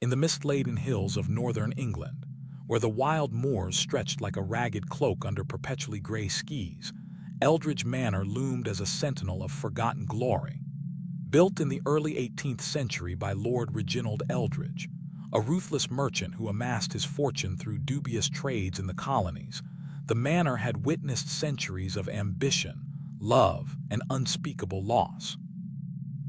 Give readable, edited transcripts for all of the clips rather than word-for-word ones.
In the mist-laden hills of northern England, where the wild moors stretched like a ragged cloak under perpetually gray skies, Eldridge Manor loomed as a sentinel of forgotten glory. Built in the early 18th century by Lord Reginald Eldridge, a ruthless merchant who amassed his fortune through dubious trades in the colonies, the manor had witnessed centuries of ambition, love, and unspeakable loss.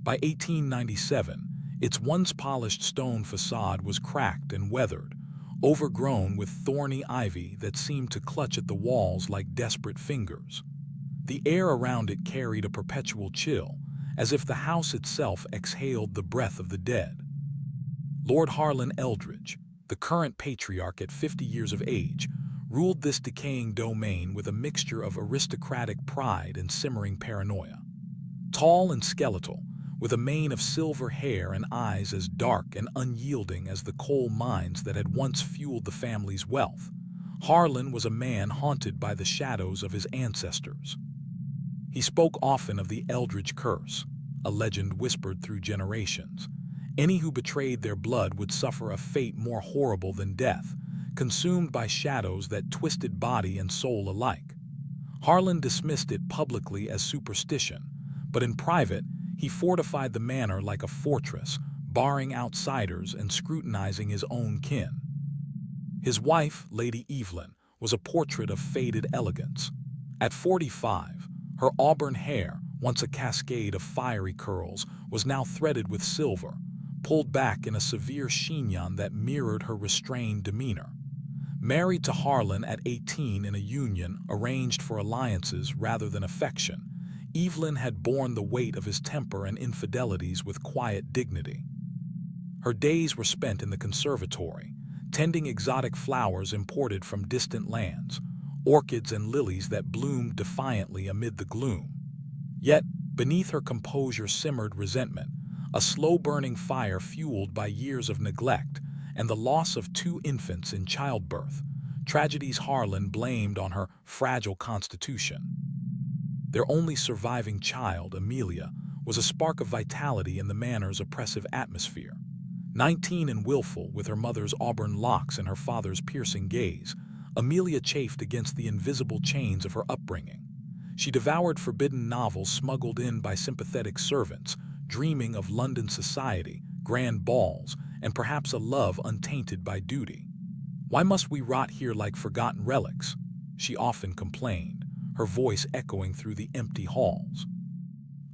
By 1897, its once polished stone facade was cracked and weathered, overgrown with thorny ivy that seemed to clutch at the walls like desperate fingers. The air around it carried a perpetual chill, as if the house itself exhaled the breath of the dead. Lord Harlan Eldridge, the current patriarch at 50 years of age, ruled this decaying domain with a mixture of aristocratic pride and simmering paranoia. Tall and skeletal, with a mane of silver hair and eyes as dark and unyielding as the coal mines that had once fueled the family's wealth, Harlan was a man haunted by the shadows of his ancestors. He spoke often of the Eldridge curse, a legend whispered through generations. Any who betrayed their blood would suffer a fate more horrible than death, consumed by shadows that twisted body and soul alike. Harlan dismissed it publicly as superstition, but in private, he fortified the manor like a fortress, barring outsiders and scrutinizing his own kin. His wife, Lady Evelyn, was a portrait of faded elegance. At 45, her auburn hair, once a cascade of fiery curls, was now threaded with silver, pulled back in a severe chignon that mirrored her restrained demeanor. Married to Harlan at 18 in a union arranged for alliances rather than affection, Evelyn had borne the weight of his temper and infidelities with quiet dignity. Her days were spent in the conservatory, tending exotic flowers imported from distant lands, orchids and lilies that bloomed defiantly amid the gloom. Yet, beneath her composure simmered resentment, a slow-burning fire fueled by years of neglect and the loss of 2 infants in childbirth, tragedies Harlan blamed on her fragile constitution. Their only surviving child, Amelia, was a spark of vitality in the manor's oppressive atmosphere. 19 and willful, with her mother's auburn locks and her father's piercing gaze, Amelia chafed against the invisible chains of her upbringing. She devoured forbidden novels smuggled in by sympathetic servants, dreaming of London society, grand balls, and perhaps a love untainted by duty. "Why must we rot here like forgotten relics?" she often complained, her voice echoing through the empty halls.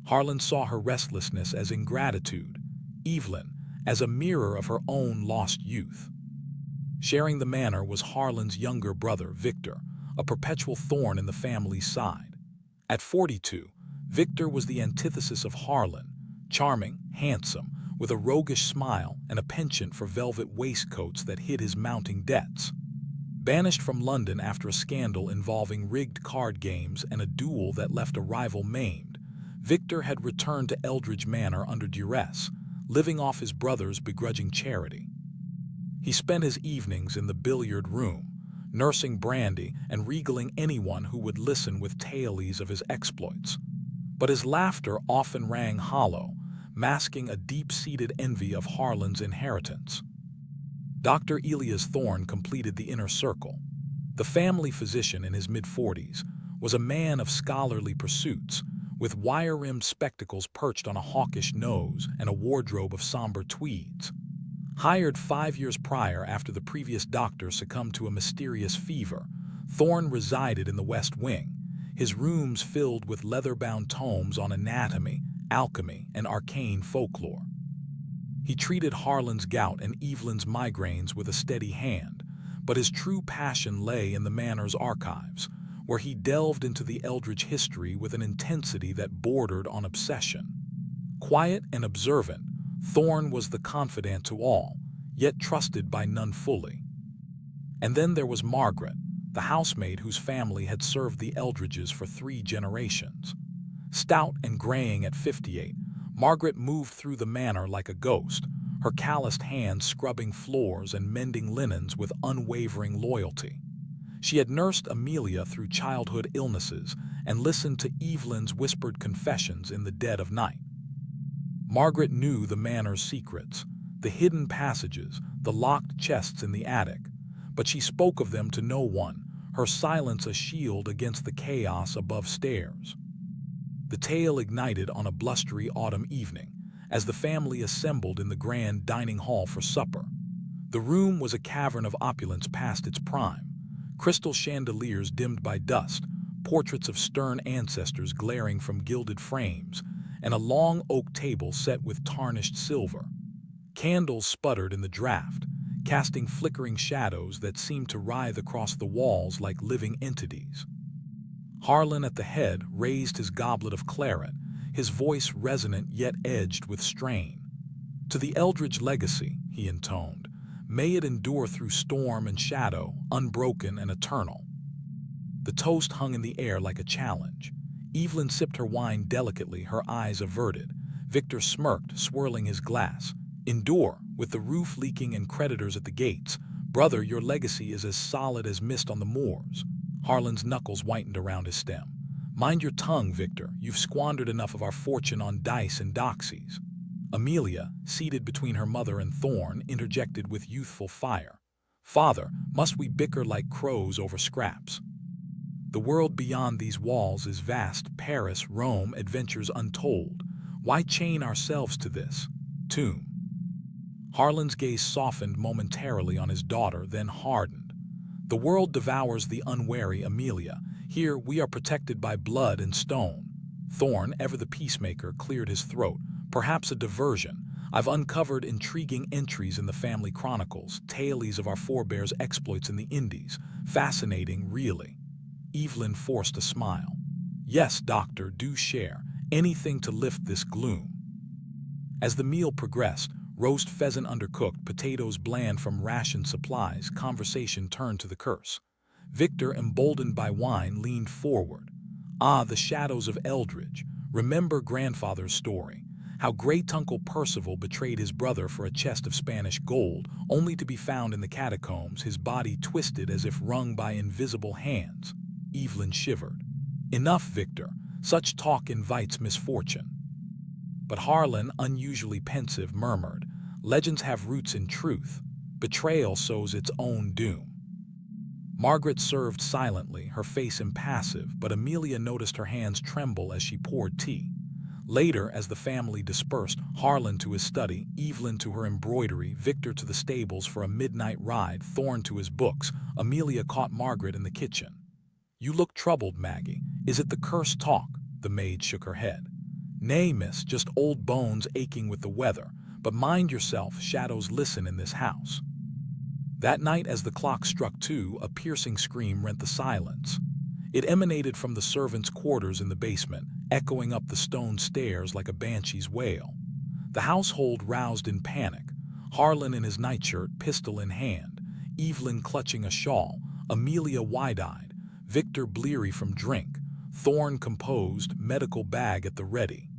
Harlan saw her restlessness as ingratitude, Evelyn as a mirror of her own lost youth. Sharing the manor was Harlan's younger brother, Victor, a perpetual thorn in the family's side. At 42, Victor was the antithesis of Harlan, charming, handsome, with a roguish smile and a penchant for velvet waistcoats that hid his mounting debts. Banished from London after a scandal involving rigged card games and a duel that left a rival maimed, Victor had returned to Eldridge Manor under duress, living off his brother's begrudging charity. He spent his evenings in the billiard room, nursing brandy and regaling anyone who would listen with tales of his exploits. But his laughter often rang hollow, masking a deep-seated envy of Harlan's inheritance. Dr. Elias Thorne completed the inner circle. The family physician in his mid-40s was a man of scholarly pursuits, with wire-rimmed spectacles perched on a hawkish nose and a wardrobe of somber tweeds. Hired 5 years prior after the previous doctor succumbed to a mysterious fever, Thorne resided in the West Wing, his rooms filled with leather-bound tomes on anatomy, alchemy, and arcane folklore. He treated Harlan's gout and Evelyn's migraines with a steady hand, but his true passion lay in the manor's archives, where he delved into the Eldridge history with an intensity that bordered on obsession. Quiet and observant, Thorne was the confidant to all, yet trusted by none fully. And then there was Margaret, the housemaid whose family had served the Eldridges for 3 generations. Stout and graying at 58, Margaret moved through the manor like a ghost, her calloused hands scrubbing floors and mending linens with unwavering loyalty. She had nursed Amelia through childhood illnesses and listened to Evelyn's whispered confessions in the dead of night. Margaret knew the manor's secrets, the hidden passages, the locked chests in the attic. But she spoke of them to no one, her silence a shield against the chaos above stairs. The tale ignited on a blustery autumn evening, as the family assembled in the grand dining hall for supper. The room was a cavern of opulence past its prime, crystal chandeliers dimmed by dust, portraits of stern ancestors glaring from gilded frames, and a long oak table set with tarnished silver. Candles sputtered in the draught, casting flickering shadows that seemed to writhe across the walls like living entities. Harlan at the head raised his goblet of claret, his voice resonant yet edged with strain. "To the Eldridge legacy," he intoned, "may it endure through storm and shadow, unbroken and eternal." The toast hung in the air like a challenge. Evelyn sipped her wine delicately, her eyes averted. Victor smirked, swirling his glass. "Endure, with the roof leaking and creditors at the gates. Brother, your legacy is as solid as mist on the moors." Harlan's knuckles whitened around his stem. "Mind your tongue, Victor. You've squandered enough of our fortune on dice and doxies." Amelia, seated between her mother and Thorne, interjected with youthful fire. "Father, must we bicker like crows over scraps? The world beyond these walls is vast, Paris, Rome, adventures untold. Why chain ourselves to this tomb?" Harlan's gaze softened momentarily on his daughter, then hardened. "The world devours the unwary, Amelia. Here we are protected by blood and stone." Thorne, ever the peacemaker, cleared his throat. "Perhaps a diversion. I've uncovered intriguing entries in the family chronicles, tales of our forebears' exploits in the Indies. Fascinating, really." Evelyn forced a smile. "Yes, Doctor, do share. Anything to lift this gloom." As the meal progressed, roast pheasant undercooked, potatoes bland from rationed supplies, conversation turned to the curse. Victor, emboldened by wine, leaned forward. "Ah, the shadows of Eldridge. Remember grandfather's story. How great-uncle Percival betrayed his brother for a chest of Spanish gold, only to be found in the catacombs, his body twisted as if wrung by invisible hands." Evelyn shivered. "Enough, Victor. Such talk invites misfortune." But Harlan, unusually pensive, murmured, "Legends have roots in truth. Betrayal sows its own doom." Margaret served silently, her face impassive, but Amelia noticed her hands tremble as she poured tea. Later, as the family dispersed, Harlan to his study, Evelyn to her embroidery, Victor to the stables for a midnight ride, Thorne to his books, Amelia caught Margaret in the kitchen. "You look troubled, Maggie. Is it the cursed talk?" The maid shook her head. "Nay, miss, just old bones aching with the weather. But mind yourself, shadows listen in this house." That night, as the clock struck 2, a piercing scream rent the silence. It emanated from the servants' quarters in the basement, echoing up the stone stairs like a banshee's wail. The household roused in panic, Harlan in his nightshirt, pistol in hand, Evelyn clutching a shawl, Amelia wide-eyed, Victor bleary from drink, Thorne composed, medical bag at the ready.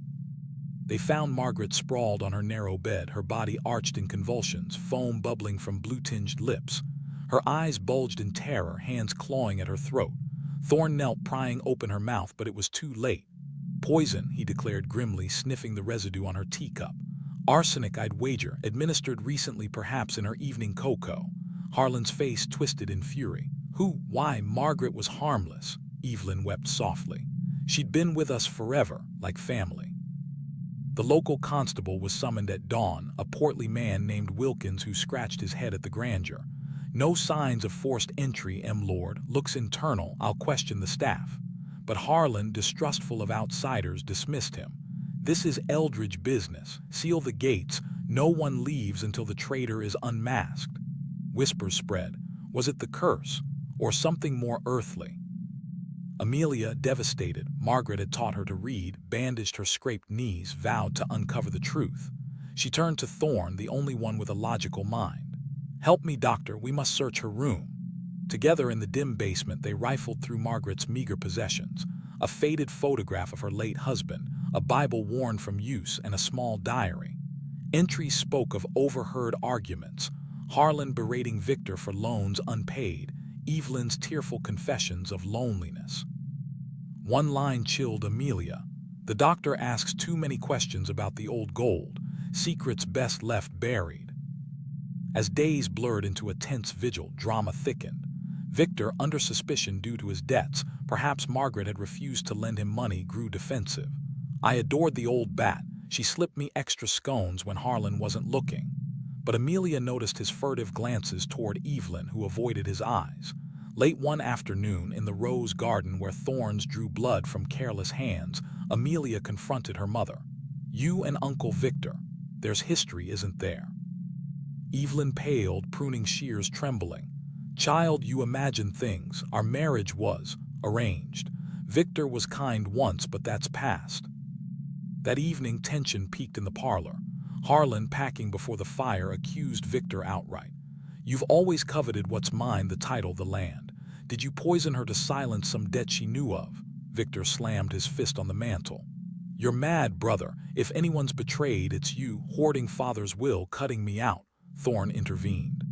They found Margaret sprawled on her narrow bed, her body arched in convulsions, foam bubbling from blue-tinged lips. Her eyes bulged in terror, hands clawing at her throat. Thorne knelt, prying open her mouth, but it was too late. "Poison," he declared grimly, sniffing the residue on her teacup. "Arsenic, I'd wager, administered recently perhaps in her evening cocoa." Harlan's face twisted in fury. "Who? Why, Margaret was harmless." Evelyn wept softly. "She'd been with us forever, like family." The local constable was summoned at dawn, a portly man named Wilkins who scratched his head at the grandeur. "No signs of forced entry, Lord. Looks internal. I'll question the staff." But Harlan, distrustful of outsiders, dismissed him. "This is Eldridge business. Seal the gates. No one leaves until the traitor is unmasked." Whispers spread. Was it the curse, or something more earthly? Amelia, devastated, Margaret had taught her to read, bandaged her scraped knees, vowed to uncover the truth. She turned to Thorne, the only one with a logical mind. "Help me, doctor, we must search her room." Together in the dim basement, they rifled through Margaret's meager possessions. A faded photograph of her late husband, a Bible worn from use, and a small diary. Entries spoke of overheard arguments, Harlan berating Victor for loans unpaid, Evelyn's tearful confessions of loneliness. One line chilled Amelia. "The doctor asks too many questions about the old gold, secrets best left buried." As days blurred into a tense vigil, drama thickened. Victor, under suspicion due to his debts, perhaps Margaret had refused to lend him money, grew defensive. I adored the old bat. She slipped me extra scones when Harlan wasn't looking. But Amelia noticed his furtive glances toward Evelyn, who avoided his eyes. Late one afternoon, in the rose garden where thorns drew blood from careless hands, Amelia confronted her mother. "You and Uncle Victor. There's history, isn't there?" Evelyn paled, pruning shears trembling. "Child, you imagine things. Our marriage was arranged. Victor was kind once, but that's past." That evening, tension peaked in the parlor. Harlan, packing before the fire, accused Victor outright. "You've always coveted what's mine, the title, the land. Did you poison her to silence some debt she knew of?" Victor slammed his fist on the mantel. "You're mad, brother. If anyone's betrayed, it's you, hoarding father's will, cutting me out," Thorne intervened.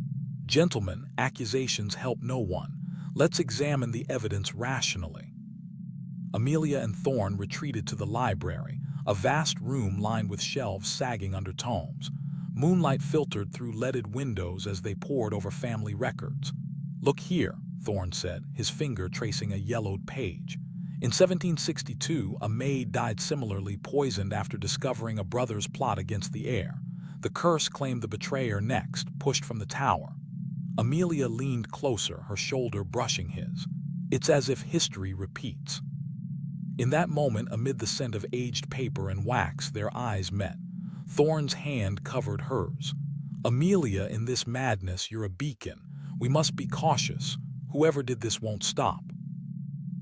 "Gentlemen, accusations help no one. Let's examine the evidence rationally." Amelia and Thorne retreated to the library, a vast room lined with shelves sagging under tomes. Moonlight filtered through leaded windows as they pored over family records. "Look here," Thorne said, his finger tracing a yellowed page. "In 1762, a maid died similarly, poisoned after discovering a brother's plot against the heir. The curse claimed the betrayer next, pushed from the tower." Amelia leaned closer, her shoulder brushing his. "It's as if history repeats." In that moment, amid the scent of aged paper and wax, their eyes met. Thorne's hand covered hers. "Amelia, in this madness, you're a beacon. We must be cautious. Whoever did this won't stop."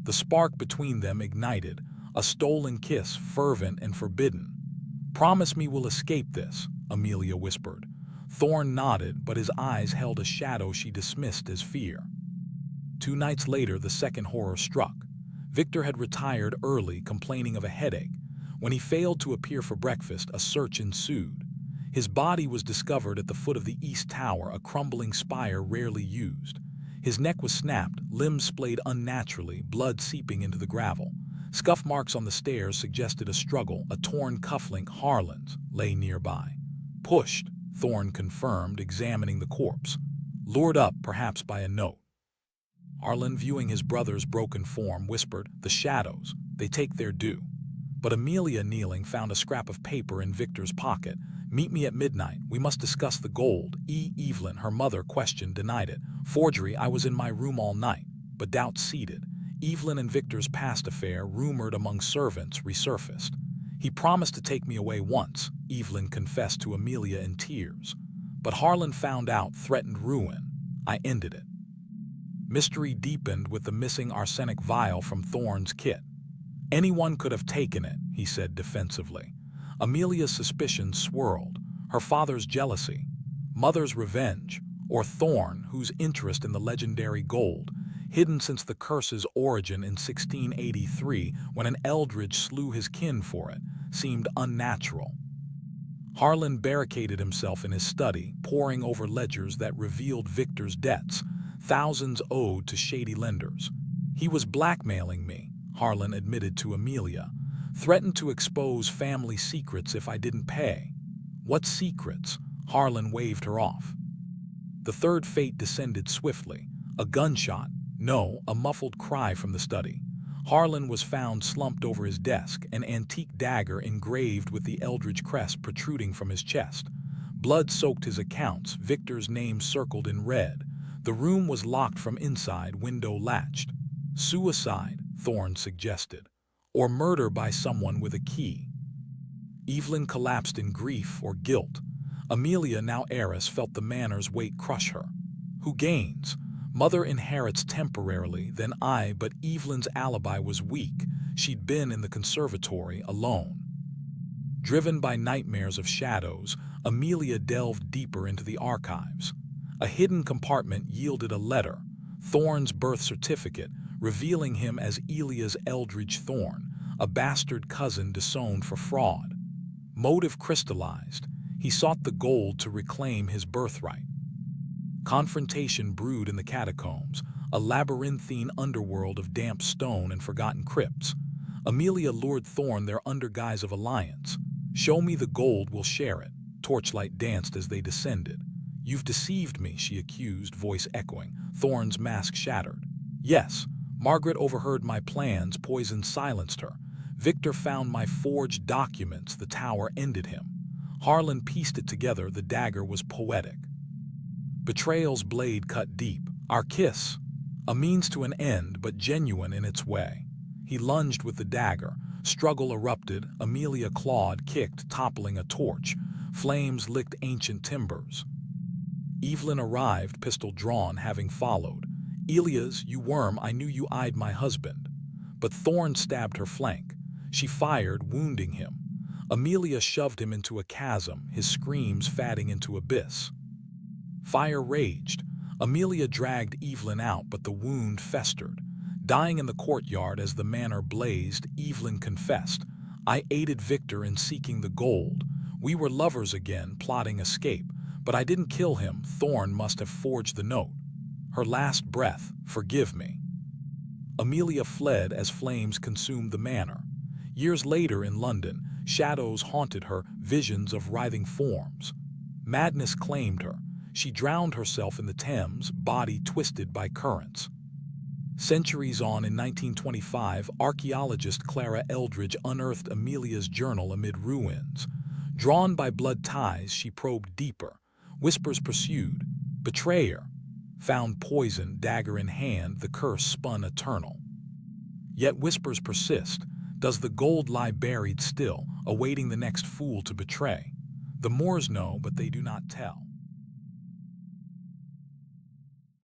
The spark between them ignited, a stolen kiss, fervent and forbidden. "Promise me we'll escape this," Amelia whispered. Thorne nodded, but his eyes held a shadow she dismissed as fear. 2 nights later, the second horror struck. Victor had retired early, complaining of a headache. When he failed to appear for breakfast, a search ensued. His body was discovered at the foot of the East Tower, a crumbling spire rarely used. His neck was snapped, limbs splayed unnaturally, blood seeping into the gravel. Scuff marks on the stairs suggested a struggle. A torn cufflink, Harlan's, lay nearby. "Pushed," Thorne confirmed, examining the corpse. "Lured up, perhaps by a note." Harlan, viewing his brother's broken form, whispered, "The shadows, they take their due." But Amelia, kneeling, found a scrap of paper in Victor's pocket. "Meet me at midnight. We must discuss the gold." Evelyn, her mother, questioned, denied it. "Forgery, I was in my room all night." But doubt seeded. Evelyn and Victor's past affair, rumored among servants, resurfaced. "He promised to take me away once," Evelyn confessed to Amelia in tears. "But Harlan found out, threatened ruin. I ended it." Mystery deepened with the missing arsenic vial from Thorne's kit. "Anyone could have taken it," he said defensively. Amelia's suspicions swirled. Her father's jealousy, mother's revenge, or Thorne, whose interest in the legendary gold, hidden since the curse's origin in 1683 when an Eldridge slew his kin for it, seemed unnatural. Harlan barricaded himself in his study, poring over ledgers that revealed Victor's debts, thousands owed to shady lenders. "He was blackmailing me," Harlan admitted to Amelia. "Threatened to expose family secrets if I didn't pay." "What secrets?" Harlan waved her off. The third fate descended swiftly. A gunshot. No, a muffled cry from the study. Harlan was found slumped over his desk, an antique dagger engraved with the Eldridge crest protruding from his chest. Blood soaked his accounts, Victor's name circled in red. The room was locked from inside, window latched. "Suicide," Thorne suggested. "Or murder by someone with a key." Evelyn collapsed in grief or guilt. Amelia, now heiress, felt the manor's weight crush her. Who gains? Mother inherits temporarily, then but Evelyn's alibi was weak. She'd been in the conservatory alone. Driven by nightmares of shadows, Amelia delved deeper into the archives. A hidden compartment yielded a letter, Thorne's birth certificate, revealing him as Elias Eldridge Thorne, a bastard cousin disowned for fraud. Motive crystallized. He sought the gold to reclaim his birthright. Confrontation brewed in the catacombs, a labyrinthine underworld of damp stone and forgotten crypts. Amelia lured Thorne there under guise of alliance. "Show me the gold, we'll share it." Torchlight danced as they descended. "You've deceived me," she accused, voice echoing. Thorne's mask shattered. "Yes, Margaret overheard my plans, poison silenced her. Victor found my forged documents, the tower ended him." Harlan pieced it together, the dagger was poetic. Betrayal's blade cut deep. Our kiss. A means to an end, but genuine in its way. He lunged with the dagger. Struggle erupted. Amelia clawed, kicked, toppling a torch. Flames licked ancient timbers. Evelyn arrived, pistol drawn, having followed. "Elias, you worm, I knew you eyed my husband." But Thorne stabbed her flank. She fired, wounding him. Amelia shoved him into a chasm, his screams fatting into abyss. Fire raged. Amelia dragged Evelyn out, but the wound festered. Dying in the courtyard as the manor blazed, Evelyn confessed, "I aided Victor in seeking the gold. We were lovers again, plotting escape. But I didn't kill him. Thorne must have forged the note." Her last breath, "Forgive me." Amelia fled as flames consumed the manor. Years later in London, shadows haunted her, visions of writhing forms. Madness claimed her. She drowned herself in the Thames, body twisted by currents. Centuries on, in 1925, archaeologist Clara Eldridge unearthed Amelia's journal amid ruins. Drawn by blood ties, she probed deeper. Whispers pursued. Betrayer. Found poison, dagger in hand, the curse spun eternal. Yet whispers persist. Does the gold lie buried still, awaiting the next fool to betray? The Moors know, but they do not tell.